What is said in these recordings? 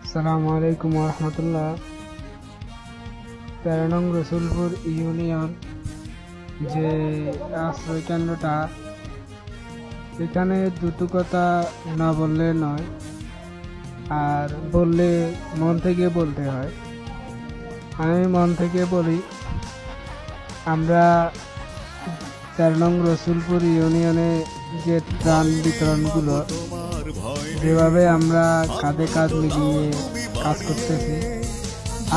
আসসালামু আলাইকুম রহমতুল্লাহ। 13 নং রসুলপুর ইউনিয়ন যে আশ্রয় কেন্দ্রটা, এখানে দুটো কথা না বললে নয়, আর বললে মন থেকে বলতে হয়। আমি মন থেকে বলি, আমরা 13 নং রসুলপুর ইউনিয়নে যে ত্রাণ বিতরণগুলো যেভাবে আমরা কাঁধে কাঁধ মিলিয়ে কাজ করতেছি,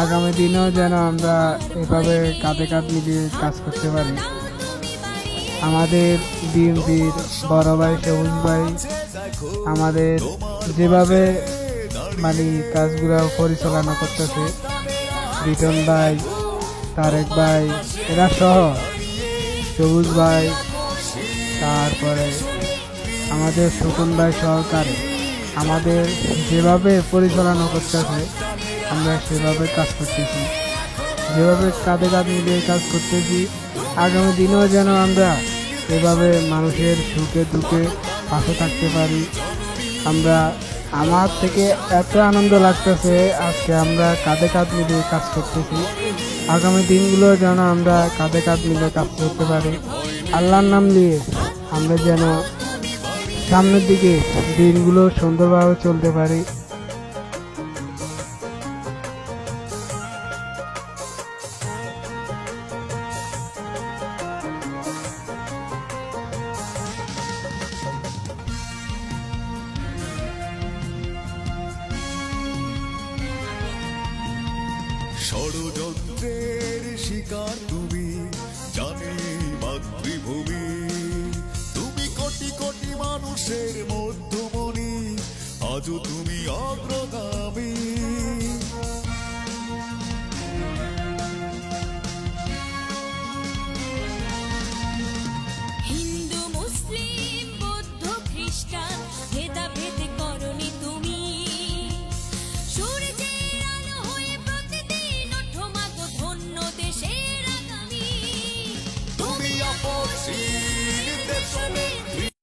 আগামী দিনেও যেন আমরা এভাবে কাঁধে কাঁধ মিলিয়ে কাজ করতে পারি। আমাদের বিএনপির বড় ভাই সবুজ ভাই আমাদের যেভাবে কাজগুলো পরিচালনা করতেছে, রিটন ভাই, তারেক ভাই, এরা সহ সবুজ ভাই, তারপরে আমাদের সুকুন ভাই সহকারে আমাদের যেভাবে পরিচালনা করতেছে, আমরা সেভাবে কাজ করতেছি। যেভাবে কাঁধে কাঁধ মিলিয়ে কাজ করতেছি, আগামী দিনেও যেন আমরা এভাবে মানুষের সুখে দুঃখে পাশে থাকতে পারি। আমার থেকে এত আনন্দ লাগতেছে, আজকে আমরা কাঁধে কাঁধ মিলিয়ে কাজ করতেছি। আগামী দিনগুলো যেন আমরা কাঁধে কাঁধ মিলিয়ে কাজ করতে পারি। আল্লাহর নাম নিয়ে আমরা যেন সামনের দিকে দিনগুলো সুন্দরভাবে চলতে পারি। ষড়যন্ত্রের শিকার তুমি, জানে মাতৃভূমি, তুমি কোটি কোটি মানুষের মধ্যমণি, আজও তুমি অগ্রগামী।